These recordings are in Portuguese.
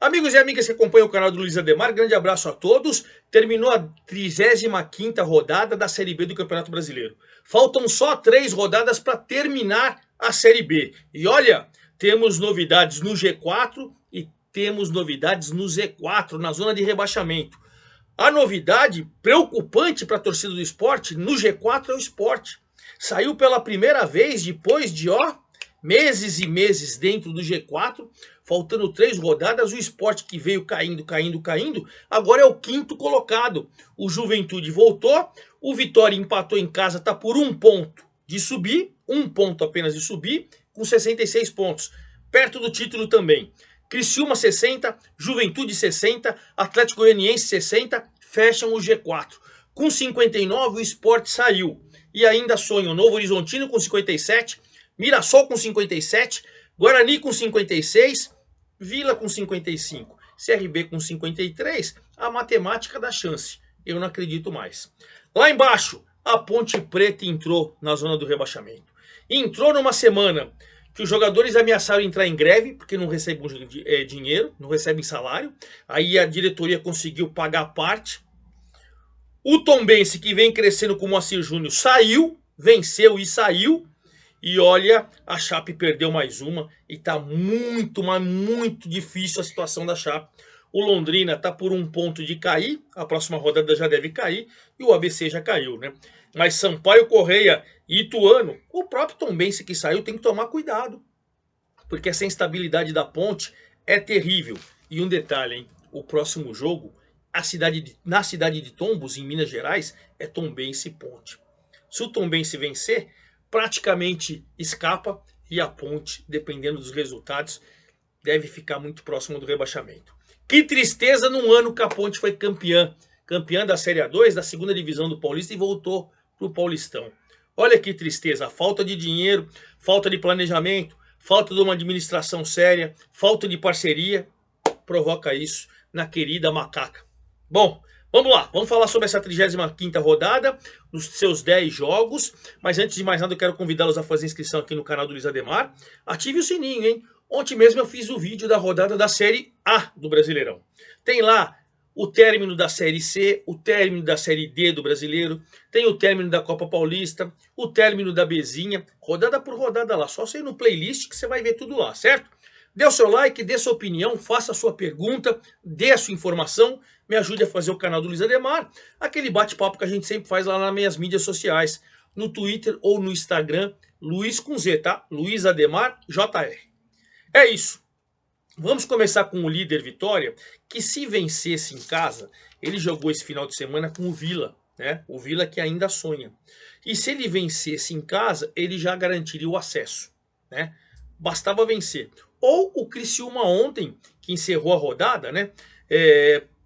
Amigos e amigas que acompanham o canal do Luiz Ademar, grande abraço a todos. Terminou a 35ª rodada da Série B do Campeonato Brasileiro. Faltam só 3 rodadas para terminar a Série B. E olha, temos novidades no G4 e temos novidades no Z4, na zona de rebaixamento. A novidade preocupante para a torcida do Sport no G4 é o Sport. Saiu pela primeira vez depois de meses e meses dentro do G4, faltando 3 rodadas, o Sport que veio caindo, agora é o 5º colocado. O Juventude voltou, o Vitória empatou em casa, está por 1 ponto de subir, 1 ponto apenas de subir, com 66 pontos, perto do título também. Criciúma 60, Juventude 60, Atlético Goianiense 60, fecham o G4. Com 59 o Sport saiu. E ainda sonha o Novo Horizontino com 57, Mirassol com 57, Guarani com 56, Vila com 55, CRB com 53, a matemática dá chance. Eu não acredito mais. Lá embaixo, a Ponte Preta entrou na zona do rebaixamento. Entrou numa semana que os jogadores ameaçaram entrar em greve, porque não recebem dinheiro, não recebem salário. Aí a diretoria conseguiu pagar parte. O Tombense, que vem crescendo com o Moacir Júnior, saiu, venceu e saiu. E olha, a Chape perdeu mais uma e tá muito, mas muito difícil a situação da Chape. O Londrina tá por 1 ponto de cair, a próxima rodada já deve cair, e o ABC já caiu, né? Mas Sampaio Correia e Ituano, o próprio Tombense que saiu, tem que tomar cuidado, porque essa instabilidade da Ponte é terrível. E um detalhe, hein? O próximo jogo, na cidade de Tombos, em Minas Gerais, é Tombense e Ponte. Se o Tombense vencer, praticamente escapa, e a Ponte, dependendo dos resultados, deve ficar muito próximo do rebaixamento. Que tristeza num ano que a Ponte foi campeã da Série A2, da 2ª divisão do Paulista, e voltou para o Paulistão. Olha que tristeza, a falta de dinheiro, falta de planejamento, falta de uma administração séria, falta de parceria, provoca isso na querida macaca. Bom, vamos lá, vamos falar sobre essa 35ª rodada, nos seus 10 jogos, mas antes de mais nada eu quero convidá-los a fazer inscrição aqui no canal do Luiz Ademar. Ative o sininho, hein? Ontem mesmo eu fiz o vídeo da rodada da Série A do Brasileirão. Tem lá o término da Série C, o término da Série D do Brasileiro, tem o término da Copa Paulista, o término da Bezinha, rodada por rodada lá, só você ir no playlist que você vai ver tudo lá, certo? Dê o seu like, dê sua opinião, faça a sua pergunta, dê a sua informação, me ajude a fazer o canal do Luiz Ademar, aquele bate-papo que a gente sempre faz lá nas minhas mídias sociais, no Twitter ou no Instagram, Luiz com Z, tá? Luiz Ademar JR. É isso. Vamos começar com o líder Vitória, que se vencesse em casa, ele jogou esse final de semana com o Vila, né? O Vila que ainda sonha. E se ele vencesse em casa, ele já garantiria o acesso, né? Bastava vencer. Ou o Criciúma ontem, que encerrou a rodada, né?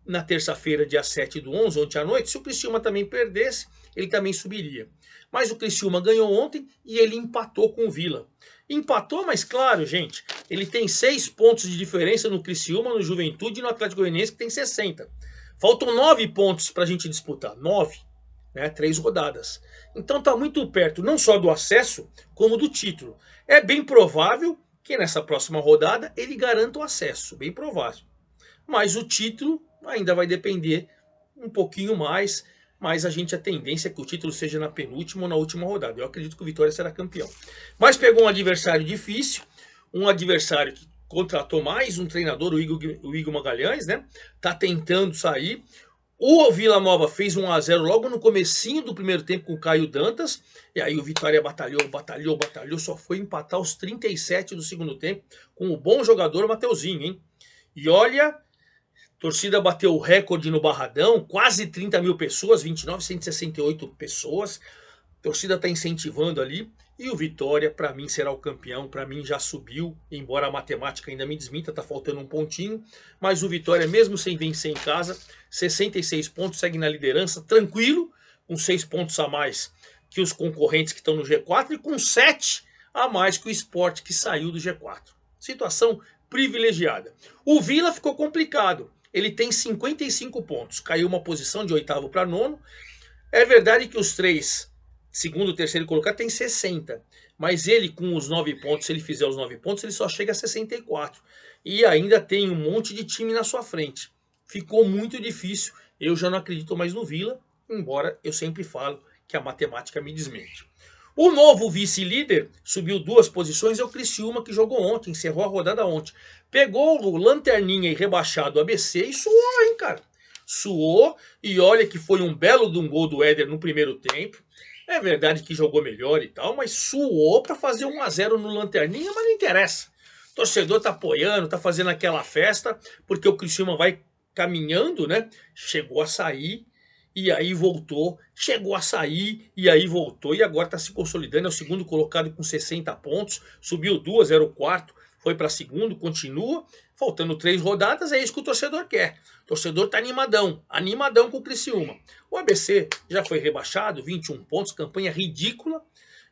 Na terça-feira, dia 7/11, ontem à noite, se o Criciúma também perdesse, ele também subiria. Mas o Criciúma ganhou ontem e ele empatou com o Vila. Empatou, mas claro, gente, ele tem 6 pontos de diferença no Criciúma, no Juventude e no Atlético Goianiense, que tem 60. Faltam 9 pontos para a gente disputar. 9, né? 3 rodadas. Então tá muito perto, não só do acesso, como do título. É bem provável que nessa próxima rodada ele garanta o acesso, bem provável. Mas o título ainda vai depender um pouquinho mais, mas a tendência é que o título seja na penúltima ou na última rodada. Eu acredito que o Vitória será campeão. Mas pegou um adversário difícil, um adversário que contratou mais um treinador, o Igor Magalhães, né? Tá tentando sair. O Vila Nova fez 1-0 logo no comecinho do primeiro tempo com o Caio Dantas. E aí o Vitória batalhou, só foi empatar aos 37 do segundo tempo com o bom jogador Mateuzinho, hein? E olha, a torcida bateu o recorde no Barradão, quase 30 mil pessoas, 29.168 pessoas. A torcida está incentivando ali. E o Vitória, para mim, será o campeão. Para mim, já subiu, embora a matemática ainda me desminta, está faltando um pontinho. Mas o Vitória, mesmo sem vencer em casa, 66 pontos, segue na liderança, tranquilo, com 6 pontos a mais que os concorrentes que estão no G4 e com 7 a mais que o Sport, que saiu do G4. Situação privilegiada. O Vila ficou complicado. Ele tem 55 pontos, caiu uma posição de 8º para 9º. É verdade que os 3, segundo e terceiro colocado, tem 60. Mas ele com os 9 pontos, se ele fizer os 9 pontos, ele só chega a 64. E ainda tem um monte de time na sua frente. Ficou muito difícil. Eu já não acredito mais no Vila, embora eu sempre falo que a matemática me desmente. O novo vice-líder subiu 2 posições, é o Criciúma, que jogou ontem, encerrou a rodada ontem. Pegou o lanterninha e rebaixado ABC e suou, hein, cara. Suou, e olha que foi um belo de um gol do Éder no primeiro tempo. É verdade que jogou melhor e tal, mas suou para fazer 1 a 0 no lanterninha, mas não interessa. O torcedor tá apoiando, tá fazendo aquela festa, porque o Criciúma vai caminhando, né? Chegou a sair e aí voltou, chegou a sair e aí voltou, e agora está se consolidando, é o segundo colocado com 60 pontos, subiu 2, era o quarto, foi para segundo, continua, faltando 3 rodadas, é isso que o torcedor quer. O torcedor está animadão, animadão com o Criciúma. O ABC já foi rebaixado, 21 pontos, campanha ridícula,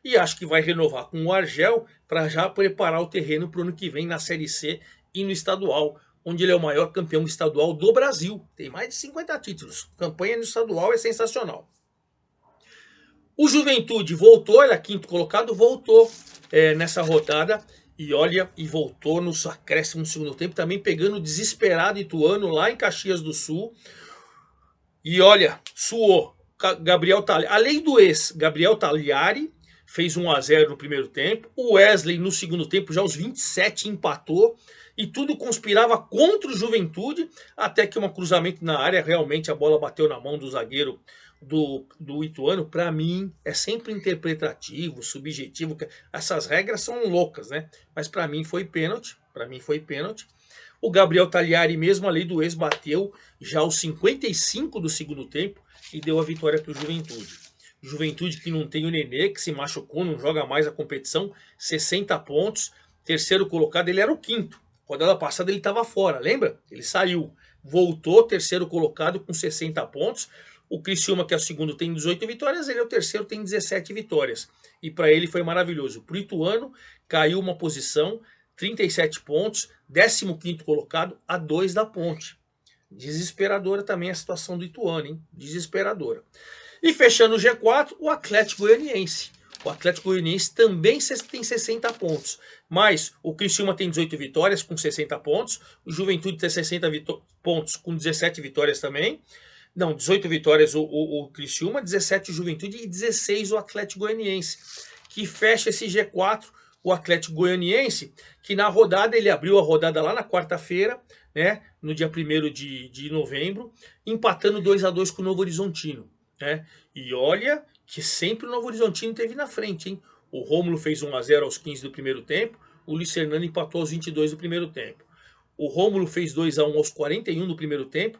e acho que vai renovar com o Argel para já preparar o terreno para o ano que vem na Série C e no estadual, onde ele é o maior campeão estadual do Brasil. Tem mais de 50 títulos. Campanha no estadual é sensacional. O Juventude voltou, ele é quinto colocado, voltou nessa rodada. E olha, e voltou nos acréscimos no segundo tempo, também pegando o desesperado Ituano lá em Caxias do Sul. E olha, suou. Gabriel Talhari, além do Gabriel Talhari, fez 1 a 0 no primeiro tempo. O Wesley no segundo tempo, já aos 27, empatou. E tudo conspirava contra o Juventude, até que um cruzamento na área, realmente a bola bateu na mão do zagueiro do Ituano. Para mim, é sempre interpretativo, subjetivo. Essas regras são loucas, né? Mas para mim foi pênalti. Para mim foi pênalti. O Gabriel Talhari, mesmo a lei do ex, bateu já aos 55 do segundo tempo e deu a vitória para o Juventude. Juventude que não tem o Nenê, que se machucou, não joga mais a competição, 60 pontos. Terceiro colocado, ele era o quinto. Rodada passada ele estava fora, lembra? Ele saiu, voltou, terceiro colocado com 60 pontos. O Criciúma, que é o segundo, tem 18 vitórias, ele é o terceiro, tem 17 vitórias. E para ele foi maravilhoso. Para o Ituano, caiu uma posição, 37 pontos, 15º colocado, a 2 da Ponte. Desesperadora também a situação do Ituano, hein? Desesperadora. E fechando o G4, o Atlético Goianiense. O Atlético Goianiense também tem 60 pontos. Mas o Criciúma tem 18 vitórias com 60 pontos. O Juventude tem 60 pontos com 17 vitórias também. Não, 18 vitórias o Criciúma, 17 o Juventude e 16 o Atlético Goianiense. Que fecha esse G4, o Atlético Goianiense, que na rodada, ele abriu a rodada lá na quarta-feira, né, no dia 1º de novembro, empatando 2 a 2 com o Novo Horizontino. Né? E olha que sempre o Novo Horizontino teve na frente, hein? O Rômulo fez 1 a 0 aos 15 do primeiro tempo, o Luiz Fernando empatou aos 22 do primeiro tempo. O Rômulo fez 2 a 1 aos 41 do primeiro tempo.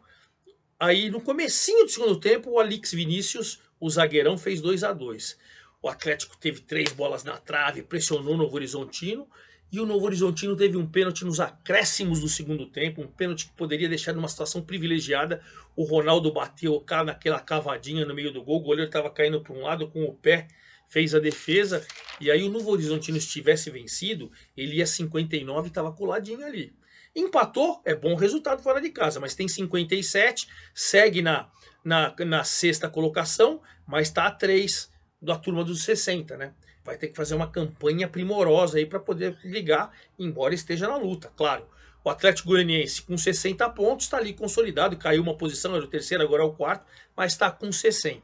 Aí no comecinho do segundo tempo, o Alix Vinícius, o zagueirão, fez 2 a 2. O Atlético teve 3 bolas na trave, pressionou o Novo Horizontino. E o Novo Horizontino teve um pênalti nos acréscimos do segundo tempo, um pênalti que poderia deixar numa situação privilegiada. O Ronaldo bateu naquela cavadinha no meio do gol, o goleiro estava caindo para um lado com o pé, fez a defesa. E aí o Novo Horizontino, se tivesse vencido, ele ia 59 e estava coladinho ali. Empatou, é bom resultado fora de casa, mas tem 57, segue na sexta colocação, mas está a 3 da turma dos 60, né? Vai ter que fazer uma campanha primorosa aí para poder brigar, embora esteja na luta, claro. O Atlético Goianiense com 60 pontos está ali consolidado, caiu uma posição, era o terceiro, agora é o quarto, mas está com 60.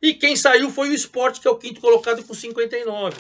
E quem saiu foi o Sport, que é o quinto colocado com 59.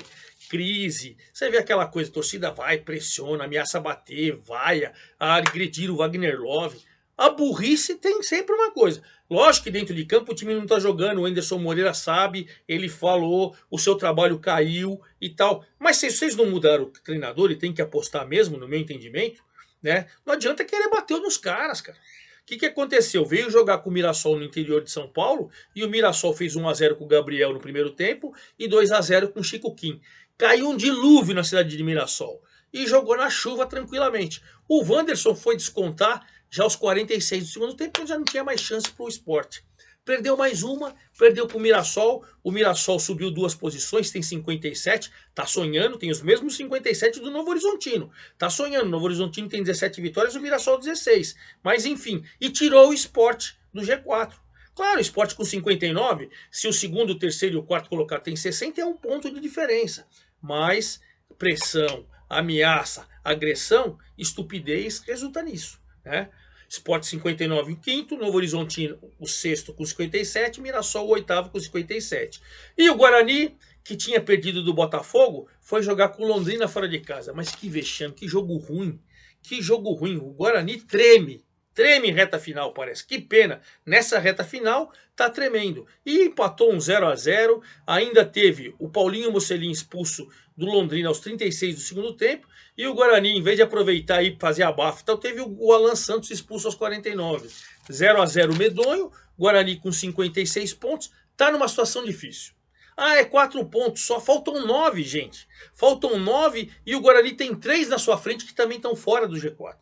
Crise, você vê aquela coisa, a torcida vai, pressiona, ameaça bater, vai agredir o Wagner Love. A burrice tem sempre uma coisa. Lógico que dentro de campo o time não está jogando, o Anderson Moreira sabe, ele falou, o seu trabalho caiu e tal. Mas se vocês não mudaram o treinador e tem que apostar mesmo, no meu entendimento, né? Não adianta querer bater nos caras, cara. O que aconteceu? Veio jogar com o Mirassol no interior de São Paulo e o Mirassol fez 1 a 0 com o Gabriel no primeiro tempo e 2 a 0 com o Chico Kim. Caiu um dilúvio na cidade de Mirassol e jogou na chuva tranquilamente. O Wanderson foi descontar já aos 46 do segundo tempo, ele já não tinha mais chance para o Sport. Perdeu mais uma, perdeu para o Mirassol subiu 2 posições, tem 57, tá sonhando, tem os mesmos 57 do Novo Horizontino. Tá sonhando, o Novo Horizontino tem 17 vitórias, o Mirassol 16. Mas enfim, e tirou o Sport do G4. Claro, o Sport com 59, se o segundo, o terceiro e o quarto colocado tem 60, é um ponto de diferença. Mas pressão, ameaça, agressão, estupidez resulta nisso, né? Sport 59 o quinto, Novo Horizontino o sexto com 57, Mirassol o oitavo com 57. E o Guarani, que tinha perdido do Botafogo, foi jogar com Londrina fora de casa. Mas que vexame, que jogo ruim. Que jogo ruim. O Guarani treme. Treme em reta final, parece. Que pena. Nessa reta final, tá tremendo. E empatou um 0-0. Ainda teve o Paulinho Mocelin expulso do Londrina aos 36 do segundo tempo. E o Guarani, em vez de aproveitar e fazer abafo, então teve o Alan Santos expulso aos 49. 0-0 medonho. Guarani com 56 pontos. Tá numa situação difícil. Ah, é 4 pontos só. Faltam 9, gente. Faltam 9 e o Guarani tem 3 na sua frente que também estão fora do G4.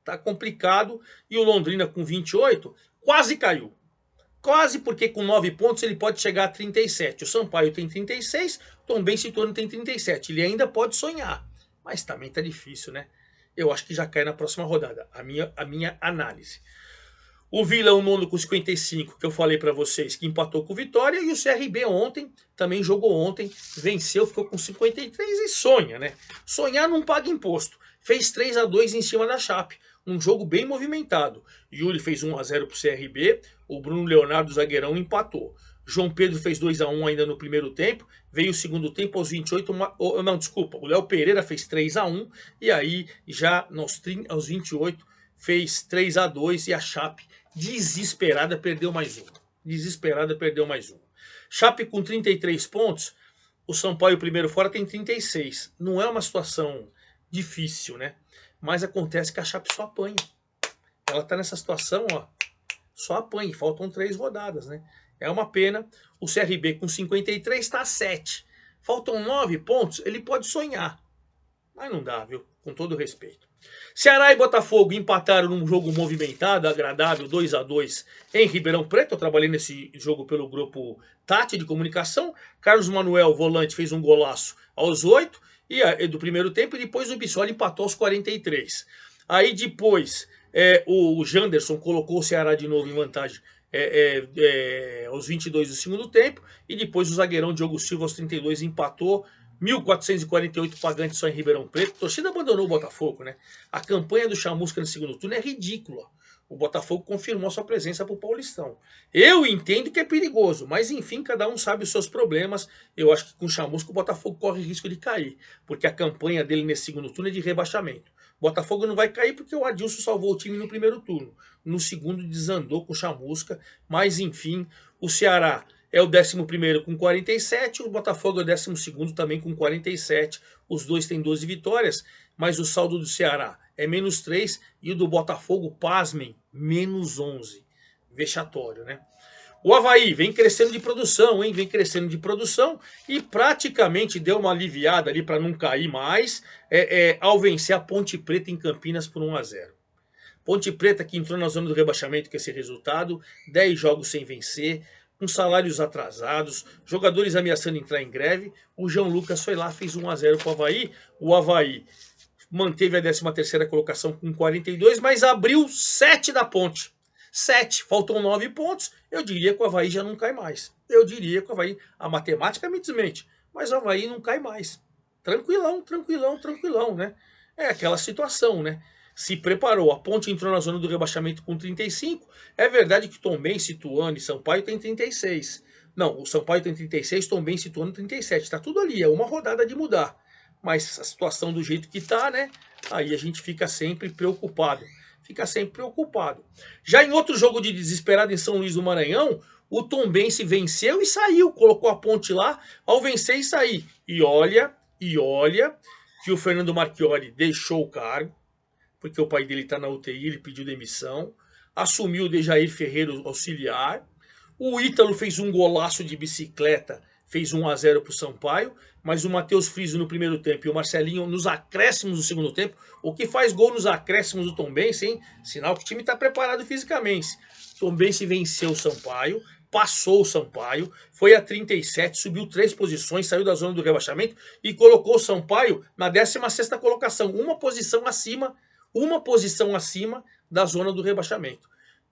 Tá complicado. E o Londrina com 28 quase caiu. Quase, porque com 9 pontos ele pode chegar a 37. O Sampaio tem 36, Tombense e Ituano tem 37. Ele ainda pode sonhar. Mas também tá difícil, né? Eu acho que já cai na próxima rodada. A minha análise. O Vila, o nono com 55, que eu falei para vocês, que empatou com o Vitória. E o CRB ontem, também jogou ontem, venceu, ficou com 53 e sonha, né? Sonhar não paga imposto. Fez 3-2 em cima da Chape. Um jogo bem movimentado. Yuri fez 1-0 pro CRB. O Bruno Leonardo, zagueirão, empatou. João Pedro fez 2-1 ainda no primeiro tempo. Veio o segundo tempo aos 28. Não, desculpa. O Léo Pereira fez 3-1. E aí, já aos 28, fez 3-2. E a Chape, desesperada, perdeu mais um. Desesperada, perdeu mais um. Chape com 33 pontos. O Sampaio, primeiro fora, tem 36. Não é uma situação difícil, né? Mas acontece que a Chape só apanha. Ela tá nessa situação, ó. Só apanha. Faltam 3 rodadas, né? É uma pena. O CRB com 53 está a 7. Faltam 9 pontos. Ele pode sonhar. Mas não dá, viu? Com todo respeito. Ceará e Botafogo empataram num jogo movimentado, agradável, 2-2 em Ribeirão Preto. Eu trabalhei nesse jogo pelo grupo Tati de comunicação. Carlos Manuel, volante, fez um golaço aos 8 do primeiro tempo. E depois o Bissoli empatou aos 43. Aí depois o Janderson colocou o Ceará de novo em vantagem aos 22 do segundo tempo. E depois o zagueirão Diogo Silva aos 32 empatou. 1.448 pagantes só em Ribeirão Preto. A torcida abandonou o Botafogo, né? A campanha do Chamusca no segundo turno é ridícula. O Botafogo confirmou sua presença para o Paulistão. Eu entendo que é perigoso, mas enfim, cada um sabe os seus problemas. Eu acho que com o Chamusca o Botafogo corre risco de cair, porque a campanha dele nesse segundo turno é de rebaixamento. O Botafogo não vai cair porque o Adilson salvou o time no primeiro turno. No segundo desandou com o Chamusca, mas enfim, o Ceará é o 11º com 47, o Botafogo é o 12º também com 47. Os dois têm 12 vitórias, mas o saldo do Ceará é -3 e o do Botafogo, pasmem, -11. Vexatório, né? O Avaí vem crescendo de produção, hein? Vem crescendo de produção e praticamente deu uma aliviada ali para não cair mais ao vencer a Ponte Preta em Campinas por 1-0. Ponte Preta que entrou na zona do rebaixamento com esse resultado, 10 jogos sem vencer, com salários atrasados, jogadores ameaçando entrar em greve. O João Lucas foi lá, fez 1-0 para o Avaí. O Avaí manteve a 13ª colocação com 42, mas abriu 7 da Ponte. 7, faltam 9 pontos. Eu diria que o Avaí já não cai mais. Eu diria que o Avaí, a matemática me desmente, mas o Avaí não cai mais. Tranquilão, tranquilão, tranquilão, né? É aquela situação, né? Se preparou, a Ponte entrou na zona do rebaixamento com 35. É verdade que Tombense, Ituano e Sampaio tem 36. Não, o Sampaio tem 36, Tombense e Ituano 37. Tá tudo ali, é uma rodada de mudar. Mas a situação do jeito que tá, né? Aí a gente fica sempre preocupado. Fica sempre preocupado. Já em outro jogo de desesperado em São Luís do Maranhão, o Tombense venceu e saiu. Colocou a Ponte lá ao vencer e sair. E olha que o Fernando Marchiori deixou o cargo, porque o pai dele está na UTI, ele pediu demissão. Assumiu o Dejair Ferreira auxiliar. O Ítalo fez um golaço de bicicleta, fez 1-0 para o Sampaio, mas o Matheus Friso no primeiro tempo e o Marcelinho nos acréscimos do segundo tempo. O que faz gol nos acréscimos do Tombense, hein? Sinal que o time está preparado fisicamente. Tombense venceu o Sampaio, passou o Sampaio, foi a 37, subiu 3 posições, saiu da zona do rebaixamento e colocou o Sampaio na 16ª colocação, uma posição acima da zona do rebaixamento.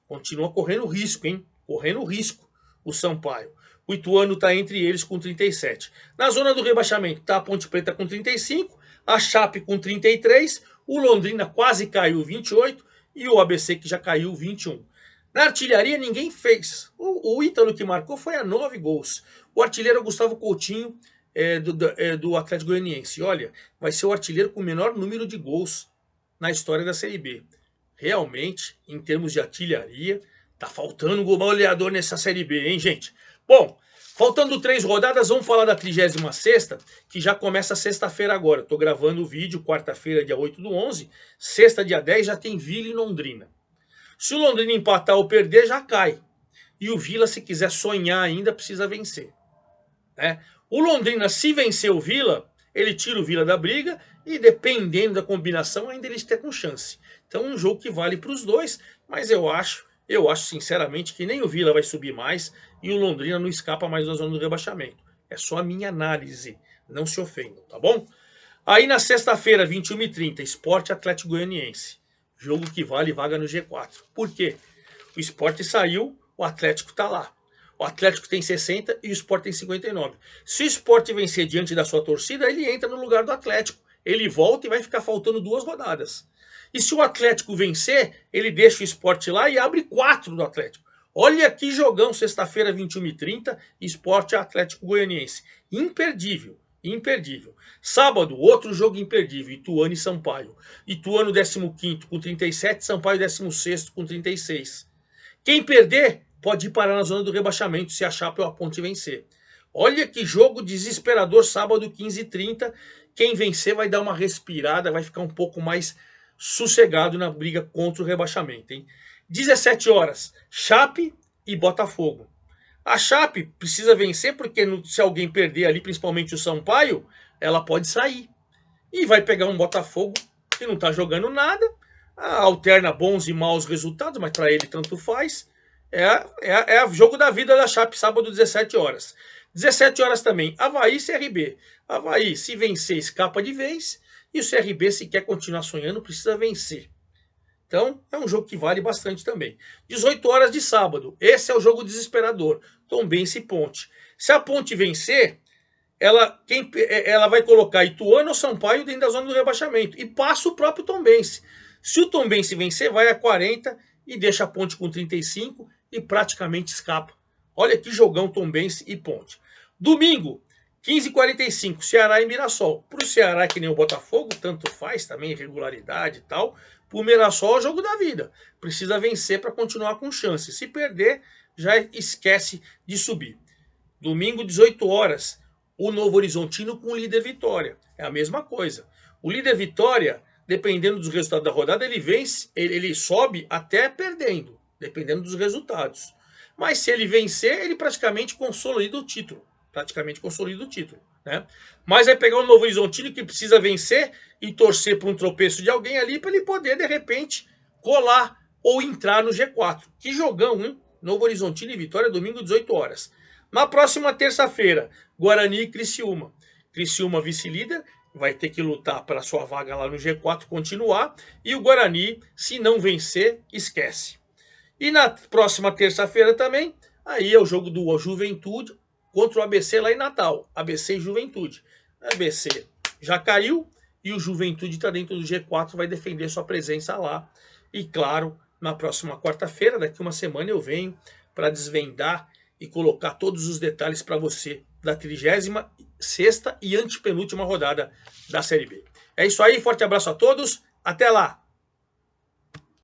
Continua correndo risco, hein? Correndo risco o Sampaio. O Ituano está entre eles com 37. Na zona do rebaixamento está a Ponte Preta com 35, a Chape com 33, o Londrina quase caiu 28 e o ABC que já caiu 21. Na artilharia ninguém fez. O Ítalo que marcou foi a 9 gols. O artilheiro é o Gustavo Coutinho do Atlético Goianiense. Olha, vai ser o artilheiro com o menor número de gols na história da Série B. Realmente, em termos de artilharia, tá faltando um goleador nessa Série B, hein, gente? Bom, faltando 3 rodadas, vamos falar da 36ª, que já começa sexta-feira agora. Estou gravando o vídeo, quarta-feira, dia 8/11. Sexta, dia 10, já tem Vila e Londrina. Se o Londrina empatar ou perder, já cai. E o Vila, se quiser sonhar ainda, precisa vencer. Né? O Londrina, se vencer o Vila, ele tira o Vila da briga e, dependendo da combinação, ainda ele está com chance. Então, um jogo que vale para os dois, mas eu acho sinceramente que nem o Vila vai subir mais e o Londrina não escapa mais da zona do rebaixamento. É só a minha análise, não se ofendam, tá bom? Aí na sexta-feira, 21h30, Sport Atlético Goianiense. Jogo que vale vaga no G4. Por quê? O Sport saiu, o Atlético está lá. O Atlético tem 60 e o Sport tem 59. Se o Sport vencer diante da sua torcida, ele entra no lugar do Atlético. Ele volta e vai ficar faltando 2 rodadas. E se o Atlético vencer, ele deixa o Sport lá e abre 4 do Atlético. Olha que jogão, sexta-feira, 21h30, Sport Atlético Goianiense. Imperdível, imperdível. Sábado, outro jogo imperdível, Ituano e Sampaio. Ituano 15º com 37, Sampaio 16º com 36. Quem perder pode ir parar na zona do rebaixamento se a Chape ou a Ponte vencer. Olha que jogo desesperador, sábado 15h30. Quem vencer vai dar uma respirada, vai ficar um pouco mais sossegado na briga contra o rebaixamento. Hein? 17 horas, Chape e Botafogo. A Chape precisa vencer porque se alguém perder ali, principalmente o Sampaio, ela pode sair. E vai pegar um Botafogo que não está jogando nada, alterna bons e maus resultados, mas para ele tanto faz. É o jogo da vida da Chape, sábado, 17 horas. 17 horas também, Avaí e CRB. Avaí, se vencer, escapa de vez. E o CRB, se quer continuar sonhando, precisa vencer. Então, é um jogo que vale bastante também. 18 horas de sábado. Esse é o jogo desesperador. Tombense e Ponte. Se a Ponte vencer, ela vai colocar Ituano ou Sampaio dentro da zona do rebaixamento. E passa o próprio Tombense. Se o Tombense vencer, vai a 40 e deixa a Ponte com 35 e praticamente escapa. Olha que jogão Tombense e Ponte. Domingo, 15h45, Ceará e Mirassol. Para o Ceará, que nem o Botafogo, tanto faz também, irregularidade e tal. Para o Mirassol é o jogo da vida. Precisa vencer para continuar com chance. Se perder, já esquece de subir. Domingo, 18 horas, o Novo Horizontino com o líder Vitória. É a mesma coisa. O líder Vitória, dependendo dos resultados da rodada, ele vence, ele sobe até perdendo, dependendo dos resultados. Mas se ele vencer, ele praticamente consolida o título. Né? Mas vai pegar o Novo Horizontino que precisa vencer e torcer para um tropeço de alguém ali para ele poder, de repente, colar ou entrar no G4. Que jogão, hein? Novo Horizontino e Vitória, domingo, 18 horas. Na próxima terça-feira, Guarani e Criciúma. Criciúma vice-líder, vai ter que lutar para sua vaga lá no G4 continuar. E o Guarani, se não vencer, esquece. E na próxima terça-feira também, aí é o jogo do Juventude contra o ABC lá em Natal. ABC e Juventude. ABC já caiu e o Juventude está dentro do G4, vai defender sua presença lá. E claro, na próxima quarta-feira, daqui uma semana, eu venho para desvendar e colocar todos os detalhes para você da 36ª e antepenúltima rodada da Série B. É isso aí, forte abraço a todos, até lá!